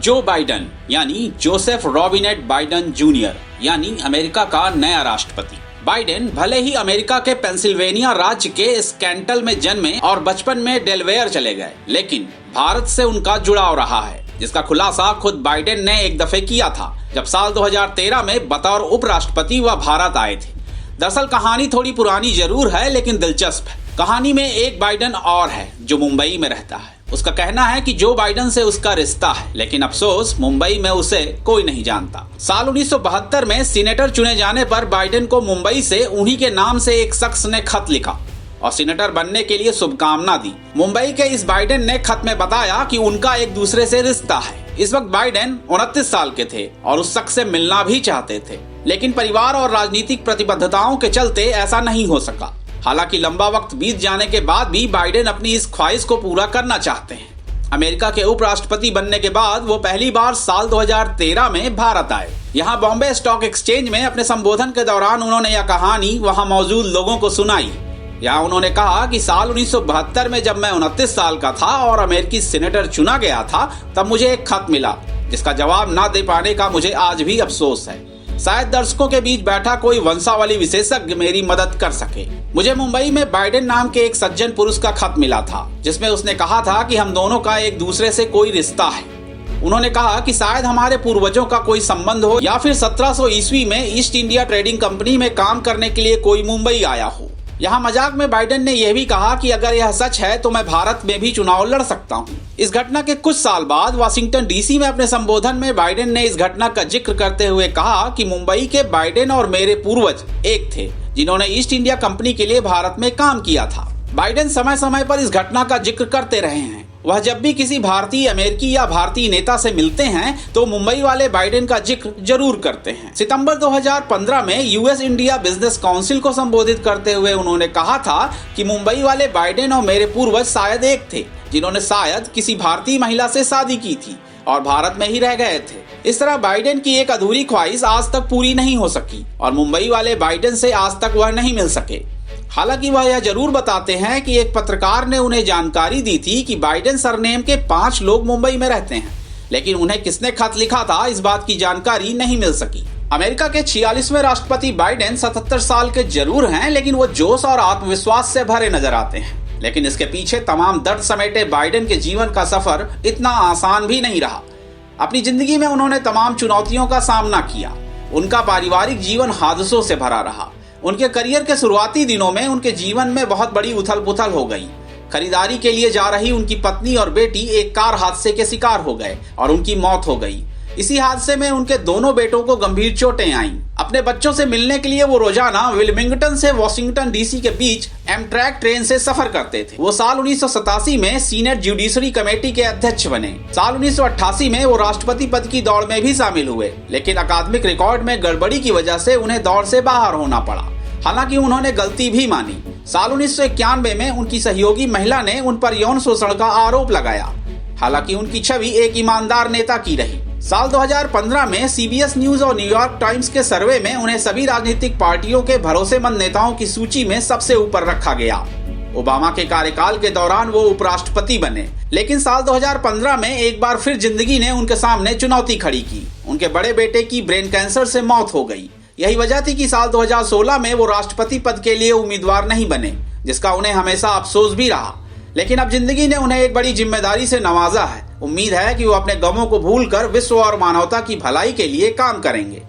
Joe Biden यानी Joseph Robinette Biden junior यानी America का नया राष्ट्रपति। बाइडेन भले ही अमेरिका के पेंसिल्वेनिया राज्य के स्कैंटल में जन्मे और बचपन में डेलवेयर चले गए, लेकिन भारत से उनका जुड़ाव रहा है, जिसका खुलासा खुद बाइडेन ने एक दफे किया था जब साल 2013 में बतौर उपराष्ट्रपति वह भारत आए थे। दरअसल कहानी थोड़ी पुरानी जरूर है, लेकिन दिलचस्प है। कहानी में एक बाइडेन और है जो मुंबई में रहता है। उसका कहना है कि जो बाइडेन से उसका रिश्ता है, लेकिन अफसोस मुंबई में उसे कोई नहीं जानता। साल 1972 में सीनेटर चुने जाने पर बाइडेन को मुंबई से उन्हीं के नाम से एक शख्स ने खत लिखा और सीनेटर बनने के लिए शुभकामना दी। मुंबई के इस बाइडेन ने खत में बताया कि उनका एक दूसरे से रिश्ता है। इस वक्त बाइडेन 29 साल के थे और उस शख्स से मिलना भी चाहते थे, लेकिन परिवार और राजनीतिक प्रतिबद्धताओं के चलते ऐसा नहीं हो सका। हालांकि लंबा वक्त बीत जाने के बाद भी बाइडेन अपनी इस ख्वाहिश को पूरा करना चाहते हैं। अमेरिका के उपराष्ट्रपति बनने के बाद वो पहली बार साल 2013 में भारत आए। यहाँ बॉम्बे स्टॉक एक्सचेंज में अपने संबोधन के दौरान उन्होंने यह कहानी वहाँ मौजूद लोगों को सुनाई। यहाँ उन्होंने कहा कि साल 1972 में जब मैं 29 साल का था और अमेरिकी सीनेटर चुना गया था, तब मुझे एक खत मिला जिसका जवाब न दे पाने का मुझे आज भी अफसोस है। शायद दर्शकों के बीच बैठा कोई वंशावली विशेषज्ञ मेरी मदद कर सके। मुझे मुंबई में बाइडेन नाम के एक सज्जन पुरुष का खत मिला था, जिसमें उसने कहा था कि हम दोनों का एक दूसरे से कोई रिश्ता है। उन्होंने कहा कि शायद हमारे पूर्वजों का कोई संबंध हो या फिर 1700 ईस्वी में ईस्ट इंडिया ट्रेडिंग कंपनी में काम करने के लिए कोई मुंबई आया हो। यहाँ मजाक में बाइडेन ने यह भी कहा कि अगर यह सच है तो मैं भारत में भी चुनाव लड़ सकता हूँ। इस घटना के कुछ साल बाद वाशिंगटन डीसी में अपने संबोधन में बाइडेन ने इस घटना का जिक्र करते हुए कहा कि मुंबई के बाइडेन और मेरे पूर्वज एक थे जिन्होंने ईस्ट इंडिया कंपनी के लिए भारत में काम किया था। बाइडेन समय समय पर इस घटना का जिक्र करते रहे हैं। वह जब भी किसी भारतीय, अमेरिकी या भारतीय नेता से मिलते हैं तो मुंबई वाले बाइडेन का जिक्र जरूर करते हैं। सितंबर 2015 में यूएस इंडिया बिजनेस काउंसिल को संबोधित करते हुए उन्होंने कहा था कि मुंबई वाले बाइडेन और मेरे पूर्वज शायद एक थे जिन्होंने शायद किसी भारतीय महिला से शादी की थी और भारत में ही रह गए थे। इस तरह बाइडेन की एक अधूरी ख्वाहिश आज तक पूरी नहीं हो सकी और मुंबई वाले बाइडेन से आज तक वह नहीं मिल सके। हालांकि वह यह जरूर बताते हैं कि एक पत्रकार ने उन्हें जानकारी दी थी कि बाइडेन सरनेम के 5 लोग मुंबई में रहते हैं, लेकिन उन्हें किसने खत लिखा था इस बात की जानकारी नहीं मिल सकी। अमेरिका के 46वें राष्ट्रपति बाइडेन 77 साल के जरूर हैं, लेकिन वो जोश और आत्मविश्वास से भरे नजर आते हैं। लेकिन इसके पीछे तमाम दर्द समेटे बाइडेन के जीवन का सफर इतना आसान भी नहीं रहा। अपनी जिंदगी में उन्होंने तमाम चुनौतियों का सामना किया। उनका पारिवारिक जीवन हादसों से भरा रहा। उनके करियर के शुरुआती दिनों में उनके जीवन में बहुत बड़ी उथल पुथल हो गई। खरीदारी के लिए जा रही उनकी पत्नी और बेटी एक कार हादसे के शिकार हो गए और उनकी मौत हो गई। इसी हादसे में उनके दोनों बेटों को गंभीर चोटें आईं। अपने बच्चों से मिलने के लिए वो रोजाना विलमिंगटन से वॉशिंगटन डीसी के बीच एमट्रैक ट्रेन से सफर करते थे। वो साल 1987 में सीनेट जुडिशरी कमेटी के अध्यक्ष बने। साल 1988 में वो राष्ट्रपति पद की दौड़ में भी शामिल हुए, लेकिन अकादमिक रिकॉर्ड में गड़बड़ी की वजह से उन्हें दौड़ से बाहर होना पड़ा। हालांकि उन्होंने गलती भी मानी। साल 1991 में उनकी सहयोगी महिला ने उन पर यौन शोषण का आरोप लगाया। हालांकि उनकी छवि एक ईमानदार नेता की रही। साल 2015 में सीबीएस न्यूज और न्यूयॉर्क टाइम्स के सर्वे में उन्हें सभी राजनीतिक पार्टियों के भरोसेमंद नेताओं की सूची में सबसे ऊपर रखा गया। ओबामा के कार्यकाल के दौरान वो उपराष्ट्रपति बने, लेकिन साल 2015 में एक बार फिर जिंदगी ने उनके सामने चुनौती खड़ी की। उनके बड़े बेटे की ब्रेन कैंसर से मौत हो गई। यही वजह थी कि साल 2016 में वो राष्ट्रपति पद के लिए उम्मीदवार नहीं बने, जिसका उन्हें हमेशा अफसोस भी रहा। लेकिन अब जिंदगी ने उन्हें एक बड़ी जिम्मेदारी से नवाजा है। उम्मीद है कि वो अपने गमों को भूलकर विश्व और मानवता की भलाई के लिए काम करेंगे।